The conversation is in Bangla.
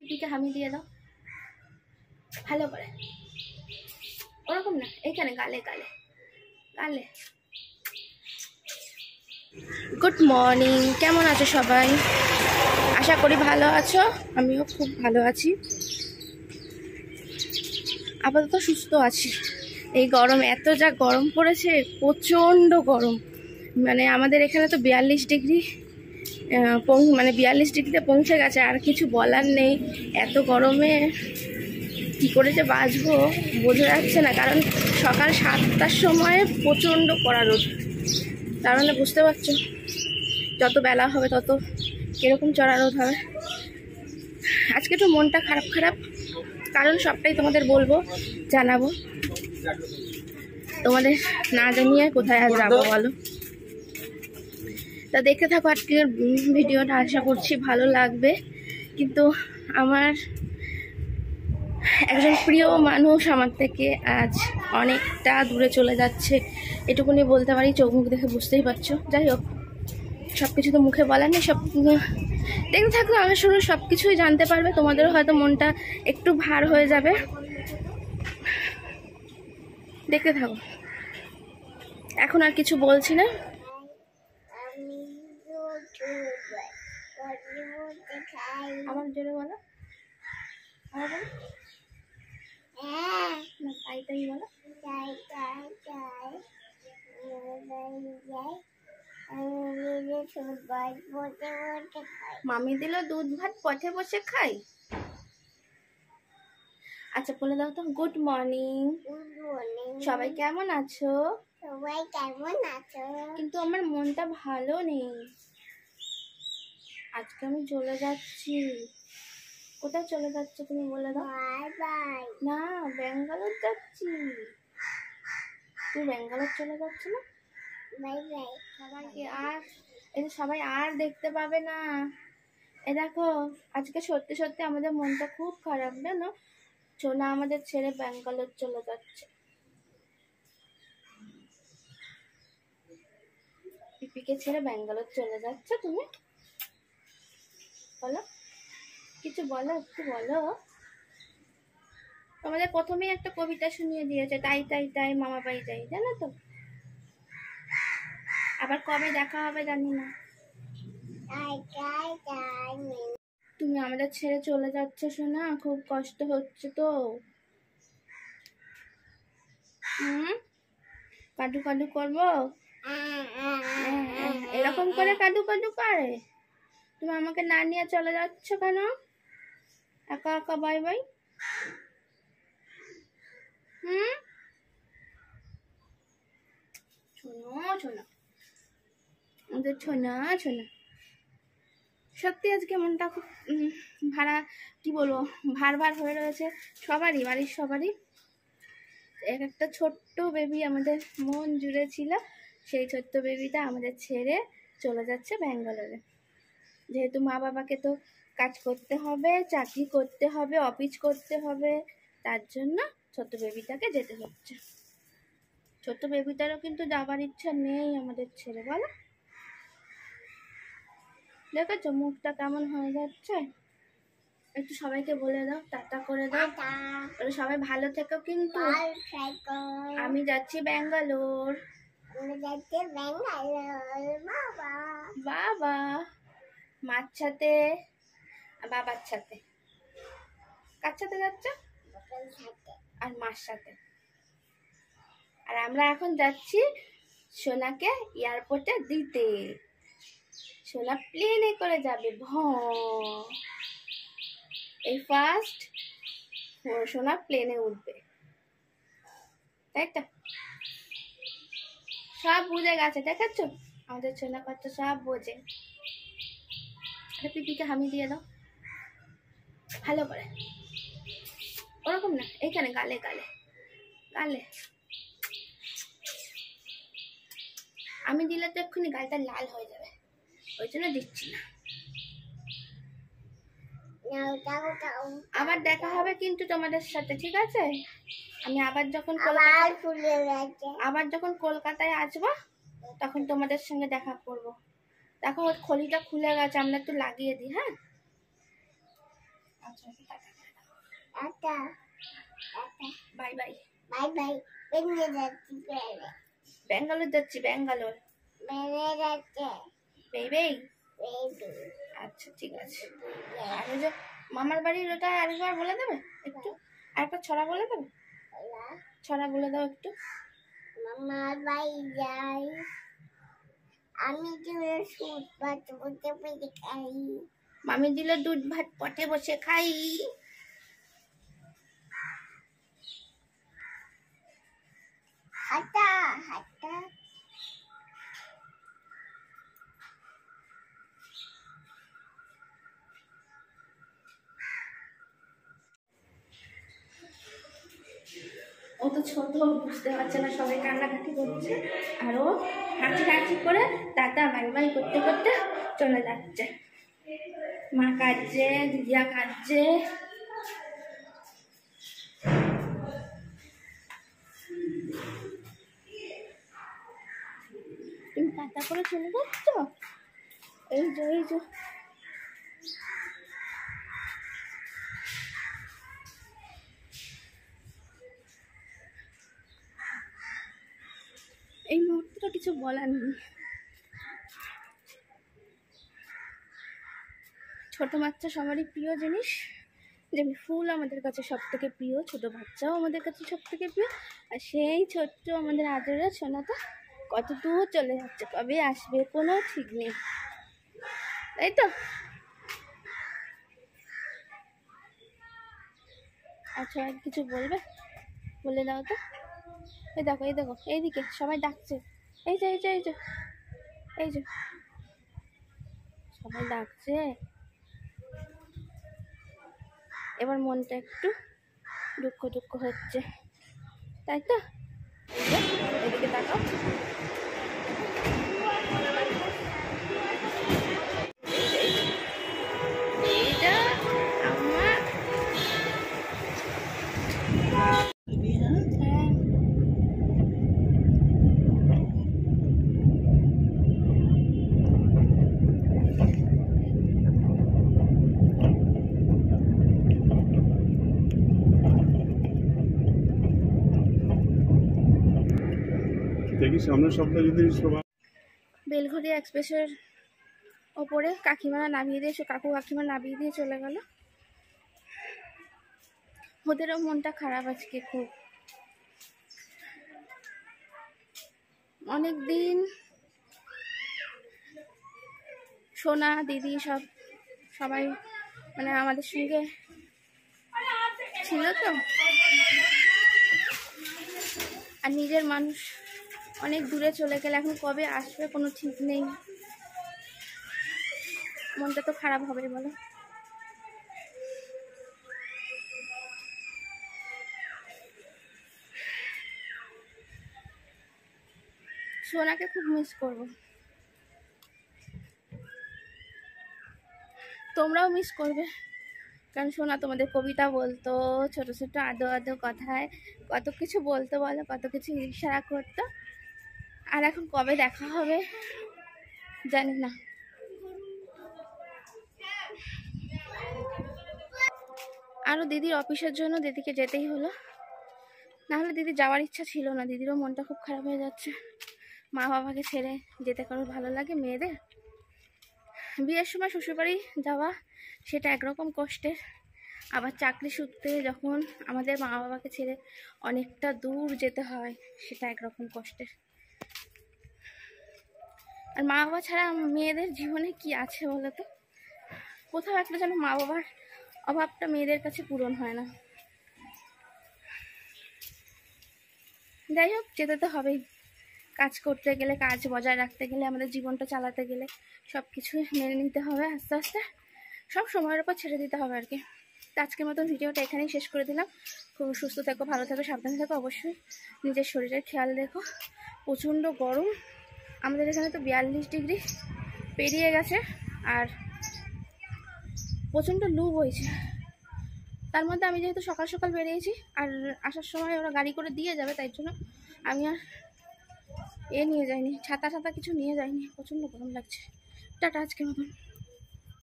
পিপিকে হামি দিয়ে দাও ভালো করে, ওরকম না, এইখানে গালে গালে গালে। গুড মর্নিং, কেমন আছো সবাই? আশা করি ভালো আছো, আমিও খুব ভালো আছি, আপাতত সুস্থ আছি। এই গরম, এত যা গরম পড়েছে, প্রচণ্ড গরম। মানে আমাদের এখানে তো 42 ডিগ্রি, মানে 42 ডিগ্রিতে পৌঁছে গেছে। আর কিছু বলার নেই, এত গরমে কী করে যে বাঁচবো বোঝা যাচ্ছে না। কারণ সকাল 7টার সময় প্রচণ্ড কড়া রোদ, তার মানে বুঝতে পারছো যত বেলা হবে তত কীরকম চড়া রোদ হবে। আজকে একটু মনটা খারাপ খারাপ, কারণ সবটাই তোমাদের বলবো, জানাবো। তোমাদের না জানিয়ে কোথায় আর যাবো বলো? তা দেখতে থাকো আজকের ভিডিওটা, আশা করছি ভালো লাগবে। কিন্তু আমার একজন প্রিয় মানুষ আমার থেকে আজ অনেকটা দূরে চলে যাচ্ছে, এটুকুনি বলতে পারি। চোখ মুখ দেখে বুঝতেই পারছো। যাই হোক, সব কিছু তো মুখে বলার নেই, সব দেখতে থাকো, আমার শুরু সব কিছুই জানতে পারবে। তোমাদেরও হয়তো মনটা একটু ভার হয়ে যাবে, দেখতে থাকো। এখন আর কিছু বলছি না। আমার জোরে বলো, আমার বলো, তাই তাই বলো। মামি দিল দুধ ভাত, পথে বসে খাই। আচ্ছা বলে দাও তো, গুড মর্নিং। সবাই কেমন আছো? সবাই কেমন আছো? কিন্তু আমার মনটা ভালো নেই, আজকে আমি চলে যাচ্ছি। কোথায় চলে যাচ্ছ তুমি বলে দাও? Bye bye. না, ব্যাঙ্গালোর যাচ্ছি। তুই ব্যাঙ্গালোর চলে যাচ্ছ না? Bye bye. সবাইকে আর এই যে সবাই আর দেখতে পাবে না। এ দেখো, আজকে সত্যি সত্যি আমাদের মনটা খুব খারাপ, জানো? সোনা আমাদের ছেড়ে ব্যাঙ্গালোর চলে যাচ্ছে। পিপিকে ছেড়ে ব্যাঙ্গালোর চলে যাচ্ছে। তুমি বলো, কিছু বলো, একটু বলো। তোমাদের প্রথমেই একটা কবিতা শুনিয়ে দিয়েছে, তাই তাই তাই মামা বাড়ি যাই, জানো তো? আবার কবে দেখা হবে জানি না। তুমি আমাদের ছেড়ে চলে যাচ্ছ সোনা, খুব কষ্ট হচ্ছে তো। কাটু কাটু করবো? এরকম করে কাটু কাটু করে? তুমি আমাকে না নিয়ে চলে যাচ্ছ কেন? একা একা বাই বাই। শোনো শোনো, আমাদের ছোনা ছোনা। সত্যি আজকে মনটা খুব ভাড়া, কি বলবো, ভার ভার হয়ে রয়েছে সবারই, বাড়ির সবারই। এক একটা ছোট্ট বেবি আমাদের মন জুড়ে ছিল, সেই ছোট্ট বেবিটা আমাদের ছেড়ে চলে যাচ্ছে ব্যাঙ্গালোরে। যেহেতু মা বাবাকে তো কাজ করতে হবে, চাকরি করতে হবে, অফিস করতে হবে, তার জন্য ছোট্ট বেবিটাকে যেতে হচ্ছে। ছোট্ট বেবিটারও কিন্তু যাবার ইচ্ছা নেই আমাদের ছেড়ে, বলো? দেখেছো মুখটা কেমন হয়ে যাচ্ছে? একটু সবাইকে বলে দাও, টাটা করে দাও। সবাই ভালো থেকো কিন্তু। আমি যাচ্ছি ব্যাঙ্গালোর। বাবা মার সাথে, বাবার সাথে। কার সাথে যাচ্ছ? আর মার সাথে। আর আমরা এখন যাচ্ছি সোনাকে এয়ারপোর্টে দিতে। সোনা প্লেনে করে যাবে, এই ফার্স্ট সোনা প্লেনে উঠবে, তাই তো? সব বুঝে গেছে, দেখাচ্ছ আমাদের সোনা কত সব বোঝে। পিপিকে হামি দিয়ে দাও ভালো করে, ওরকম না, এইখানে গালে গালে গালে। আমি দিলে তো এক্ষুনি গালটা লাল হয়ে যাবে, ওই জন্য দিচ্ছি না। আবার দেখা হবে কিন্তু তোমাদের সাথে, ঠিক আছে? আমি আবার যখন কলকাতায় আসবো তখন তোমাদের সঙ্গে দেখা করব। দেখো ওর খলিটা খুলে গেছে, আমরা একটু লাগিয়ে দিই। হ্যাঁ, আচ্ছা tata, tata bye bye. Bye bye বেরিয়ে যাচ্ছি ব্যাঙ্গালোর যাচ্ছি, ব্যাঙ্গালোর। বেরিয়ে যাচ্ছে বেই। বেবি আচ্ছা ঠিক আছে। আর ওই যে মামার বাড়ির ওটা আরেকবার বলে দেবে একটু, আরেকটা ছড়া বলে দেবে, ছড়া বলে দাও একটু। মামার বাড়ি যাই আমি চুলে সুদ ভাত বসে বসে খাই। মামি দিলে দুধ ভাত পটে বসে খাই। হাঁটা হাঁটা ও তো ছোট, বুঝতে পারছে না, সবাই কান্নাকাটি করছে, আর ও হাঁচি হাঁচি করে দাদা বাই বাই করতে করতে চলে যাচ্ছে। মা কাঁদছে, দিদিয়া কাঁদছে। তুমি টাটা করে চলে যাচ্ছ? এই যে এই যে এই মুহূর্তটা কিছু বলার নেই। ছোট বাচ্চা সবারই প্রিয় জিনিস, যেমন ফুল আমাদের কাছে সব থেকে প্রিয়, ছোট বাচ্চাও আমাদের কাছে সব থেকে প্রিয়। আর সেই ছোট্ট আমাদের আদরের সোনাটা কত দূর চলে যাচ্ছে, কবে আসবে কোনো ঠিক নেই, তাই তো? আচ্ছা আর কিছু বলবে? বলে দাও তো। এই দেখো এই দেখো এইদিকে সবাই ডাকছে, এই যে এই যে এই যে এই যে সবাই ডাকছে। এবার মনটা একটু দুঃখ দুঃখ হচ্ছে, তাই তো? এদিকে তাকাও। এইটা আমার দেখি সামনের সপ্তাহে যদি সবাই বেলঘড়িয়া এক্সপ্রেসের ওপরে কাকিমারা নামিয়ে দিয়ে কাকিমা নামিয়ে দিয়ে চলে গেল। ওদেরও মনটা খারাপ আজকে খুব, অনেক দিন সোনা দিদি সবাই মানে আমাদের সঙ্গে ছিল তো, আর নিজের মানুষ অনেক দূরে চলে গেলে এখন কবে আসবে কোনো ঠিক নেই, মনটা তো খারাপ হবে বলো। সোনাকে খুব মিস করবো, তোমরাও মিস করবে, কারণ সোনা তোমাদের কবিতা বলতো, ছোট ছোট আদো আদো কথায় কত কিছু বলতো বলো, কত কিছু ইশারা করতো। আর এখন কবে দেখা হবে জানি না। আরও দিদির অফিসের জন্য দিদিকে যেতেই হলো, নাহলে দিদি যাওয়ার ইচ্ছা ছিল না। দিদিরও মনটা খুব খারাপ হয়ে যাচ্ছে, মা বাবাকে ছেড়ে যেতে কারোর ভালো লাগে মেয়েদের? বিয়ের সময় শ্বশুরবাড়ি যাওয়া সেটা একরকম কষ্টের, আবার চাকরি সূত্রে যখন আমাদের মা বাবাকে ছেড়ে অনেকটা দূর যেতে হয় সেটা একরকম কষ্টের। আর মা বাবা ছাড়া মেয়েদের জীবনে কি আছে বলো তো? কোথাও একটা যেন মা বাবার অভাবটা মেয়েদের কাছে পূরণ হয় না। যাই হোক, যেতে তো হবেই, কাজ করতে গেলে, কাজ বজায় রাখতে গেলে, আমাদের জীবনটা চালাতে গেলে সব কিছু মেনে নিতে হবে আস্তে আস্তে, সব সময়ের উপর ছেড়ে দিতে হবে আর কি। তো আজকের মতন ভিডিওটা এখানেই শেষ করে দিলাম। খুব সুস্থ থেকো, ভালো থেকো, সাবধানে থেকো, অবশ্যই নিজের শরীরের খেয়াল রেখো। প্রচণ্ড গরম, আমাদের এখানে তো 42 ডিগ্রি পেরিয়ে গেছে, আর প্রচণ্ড লু বইছে। তার মধ্যে আমি যেহেতু সকাল সকাল বেরিয়েছি, আর আসার সময় ওরা গাড়ি করে দিয়ে যাবে, তাই জন্য আমি আর নিয়ে যাইনি, ছাতা কিছু নিয়ে যাইনি, প্রচণ্ড গরম লাগছে। টাটা আজকের মতন।